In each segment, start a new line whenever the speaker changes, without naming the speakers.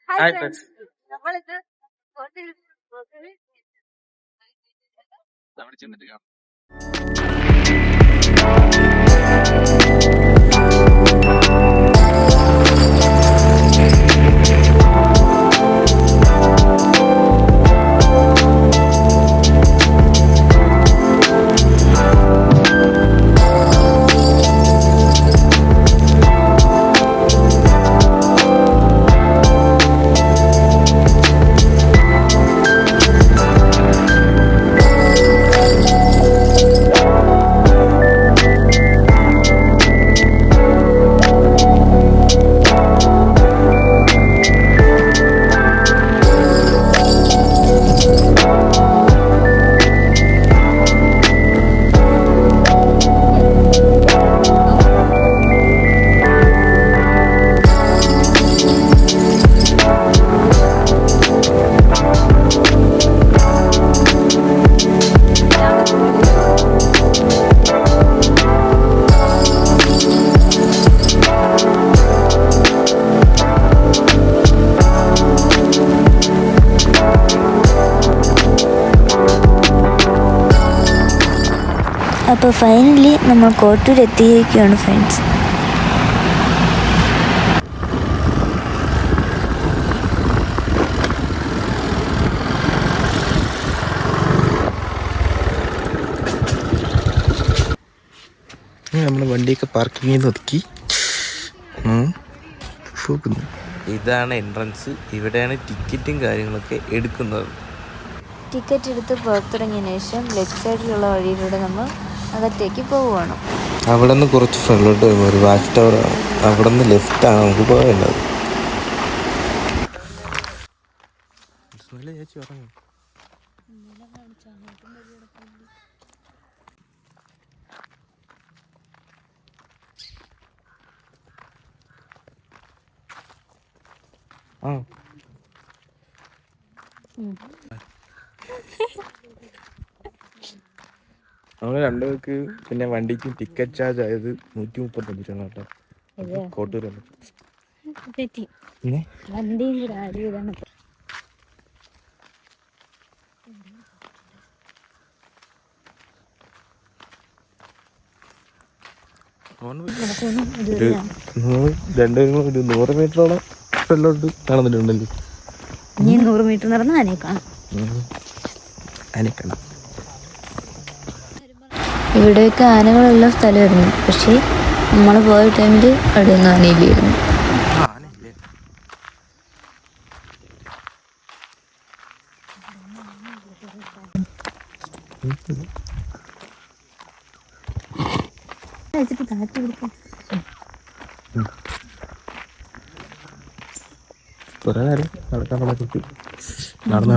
നമ്മളിത്
അപ്പോൾ ഫൈനലി നമ്മൾ കോട്ടൂർ എത്തിയിരിക്കുകയാണ് ഫ്രണ്ട്സ്.
നമ്മൾ വണ്ടിയൊക്കെ പാർക്കിംഗ് ചെയ്ത് ഒതുക്കി. ഇതാണ് എൻട്രൻസ്. ഇവിടെയാണ് ടിക്കറ്റും കാര്യങ്ങളൊക്കെ എടുക്കുന്നത്.
ടിക്കറ്റ് എടുത്ത് പുറത്തിറങ്ങിയതിന് ശേഷം ലെഫ്റ്റ് സൈഡിലുള്ള വഴിയിലൂടെ നമ്മൾ അകത്തേക്ക് പോവുകയാണ്.
അവിടെ നിന്ന് കുറച്ച് ഫ്രണ്ടിലോട്ട് വരുമ്പോൾ ഒരു വാച്ച് ടവറാണ്. അവിടെ നിന്ന് ലെഫ്റ്റാണ് നമുക്ക് പോകേണ്ടത്. നമ്മൾ രണ്ടുപേർക്ക് പിന്നെ വണ്ടിക്ക് ടിക്കറ്റ് ചാർജ് ആയത് 135 രൂപ കേട്ടോ. കോട്ടൂർ രണ്ടുപേരും ഒരു 100 മീറ്ററോളം വെള്ളോട്ട് നടന്നിട്ടുണ്ടല്ലോ.
100 മീറ്റർ നടന്ന് ആനേക്കാണ്. ഇവിടെയൊക്കെ ആനകളുള്ള സ്ഥലമായിരുന്നു. പക്ഷേ നമ്മൾ പോയ ടൈമിൽ അവിടെ ഒന്നും ആനയില്ലായിരുന്നു.
കുറെ നേരം നടക്കാൻ പറ്റി. നടന്ന്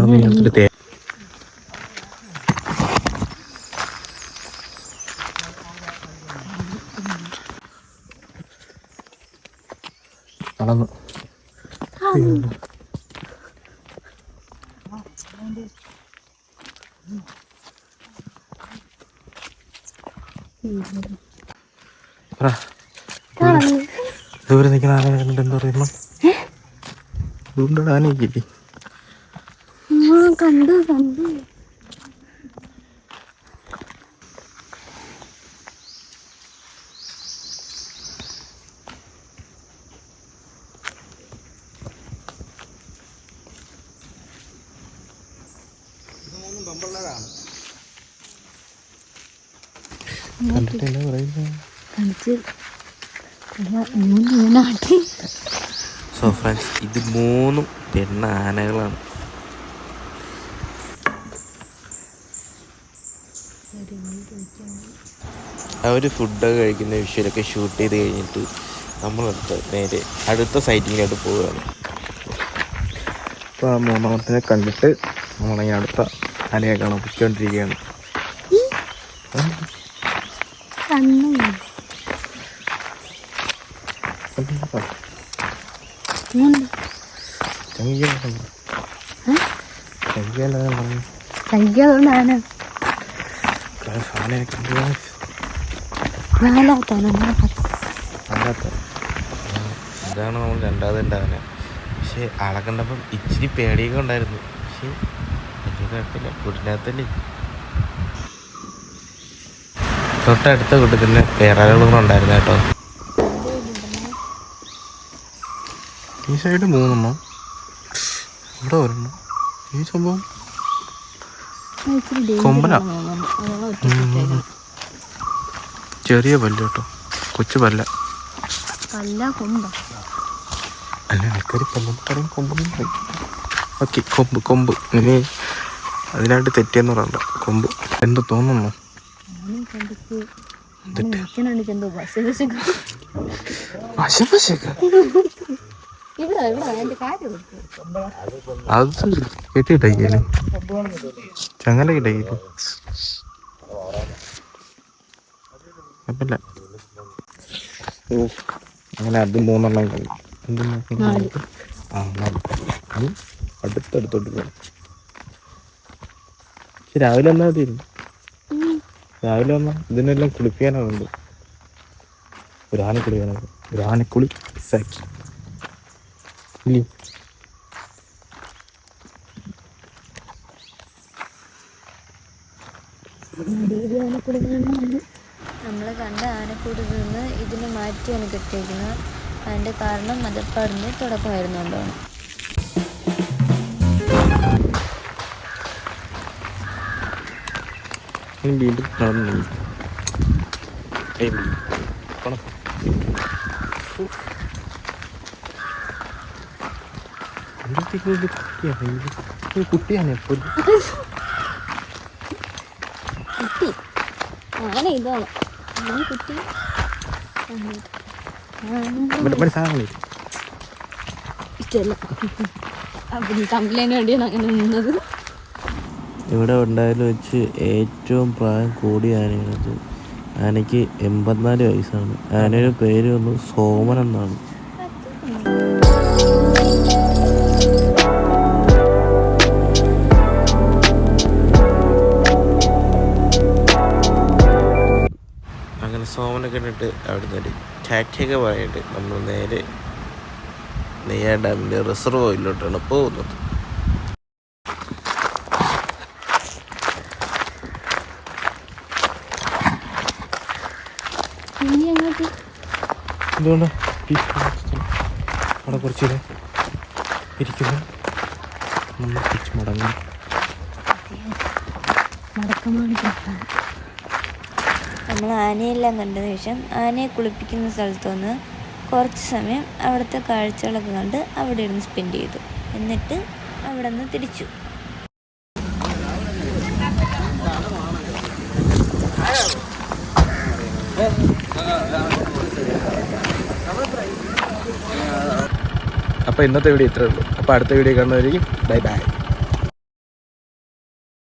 നടന്നു ദൂരെ നിൽക്കുന്ന ആന എന്താ പറയുമ്പോ ദൂരെ ആനയിക്കില്ലേ?
കണ്ടു കണ്ടു.
സോ ഫ്രണ്ട്സ്, ഇത് 3 പെണ്ണ ആനകളാണ്. അവർ ഫുഡൊക്കെ കഴിക്കുന്ന വിഷ്വലൊക്കെ ഷൂട്ട് ചെയ്ത് കഴിഞ്ഞിട്ട് നമ്മളടുത്ത് നേരെ അടുത്ത സൈറ്റിങ്ങിലോട്ട് പോവുകയാണ്. അപ്പോൾ ആ 3ാമത്തിനെ കണ്ടിട്ട് നമ്മളങ്ങനെ അടുത്ത ആനയെ കാണാൻ പൊയ്ക്കൊണ്ടിരിക്കുകയാണ്. ഇതാണ് നമ്മൾ 2ാമത്തെ ആന. പക്ഷേ ആളെ കണ്ടപ്പം ഇച്ചിരി പേടിയൊക്കെ ഉണ്ടായിരുന്നു. പക്ഷേ വലിയ കുഴപ്പമില്ല, കൂട്ടിനകത്തല്ലേ. തൊട്ടടുത്ത കൂട്ടത്തിൽ വേറെ ആളുകളും ഉണ്ടായിരുന്നു കേട്ടോ. ഈ സൈഡ് 3 എണ്ണം, ഇവിടെ 1 എണ്ണം. ഈ സംഭവം കൊമ്പന, ചെറിയ പല്ല് കേട്ടോ, കൊച്ചു പല്ല അല്ല, ആൾക്കാർ പല്ലെന്ന് പറയും, കൊമ്പെന്ന് പറയും. ഓക്കെ, കൊമ്പ് ഇനി അതിനായിട്ട് തെറ്റിയെന്ന് പറയണ്ട, കൊമ്പ്. എന്ത് തോന്നുന്നു? അത് കെട്ടിയിട്ടേക്കല്ലേ, ചങ്ങല കിട്ടേക്കില്ലേ? കുഴപ്പമില്ല. അങ്ങനെ അത് 3 എണ്ണം കണ്ടു. അടുത്തടുത്തോട്ട് പോകണം. പക്ഷെ രാവിലെ വന്നാൽ മതിയിരുന്നു. രാവിലെ വന്നാൽ ഇതിനെല്ലാം കുളിപ്പിക്കാനുണ്ട്. ഒരു ആനക്കുളി വേണം, ഒരു ആനക്കുളി മിസ്സാക്കി ഇല്ലേ?
നമ്മൾ കണ്ട ആനക്കൂടിൽ നിന്ന് ഇതിനെ മാറ്റിയാണ് കെട്ടിയിരിക്കുന്നത്. അതിൻ്റെ കാരണം മതപ്പാടിൻ്റെ തുടക്കമായിരുന്നുകൊണ്ടാണ്.
വീണ്ടും നടന്നു. കുട്ടിയാണ് എപ്പോഴും
ഇതാണ് കുട്ടി. ഇഷ്ടമല്ല, കംപ്ലൈൻറ്റ് വേണ്ടിയാണ് അങ്ങനെ നിന്നത്.
ഇവിടെ ഉണ്ടായാലും വെച്ച് ഏറ്റവും പ്രായം കൂടിയ ആനയാണത്. ആനയ്ക്ക് 84 വയസ്സാണ്. ആനയുടെ പേര് വന്നു സോമൻ എന്നാണ്. അങ്ങനെ സോമനെ കണ്ടിട്ട് അവിടെ നിന്ന് ടാറ്റയൊക്കെ പറയായിട്ട് നമ്മൾ നേരെ നെയ്യാർ ഡാമിൻ്റെ റിസർവോയിലോട്ടാണ് പോകുന്നത്. എന്തുകൊണ്ടാ അവിടെ കുറച്ച് ഇരിക്കുന്നു, മടങ്ങി.
നമ്മൾ ആനയെല്ലാം കണ്ടതിന് ശേഷം ആനയെ കുളിപ്പിക്കുന്ന സ്ഥലത്ത് നിന്ന് കുറച്ച് സമയം അവിടുത്തെ കാഴ്ചകളൊക്കെ കണ്ട് അവിടെ ഇരുന്ന് സ്പെൻഡ് ചെയ്തു. എന്നിട്ട് അവിടെ നിന്ന് തിരിച്ചു.
അപ്പോൾ ഇന്നത്തെ വീഡിയോ ഇത്രേ ഉള്ളൂ. അപ്പോൾ അടുത്ത വീഡിയോ കാണുന്നവരേക്കും ബൈ ബൈ.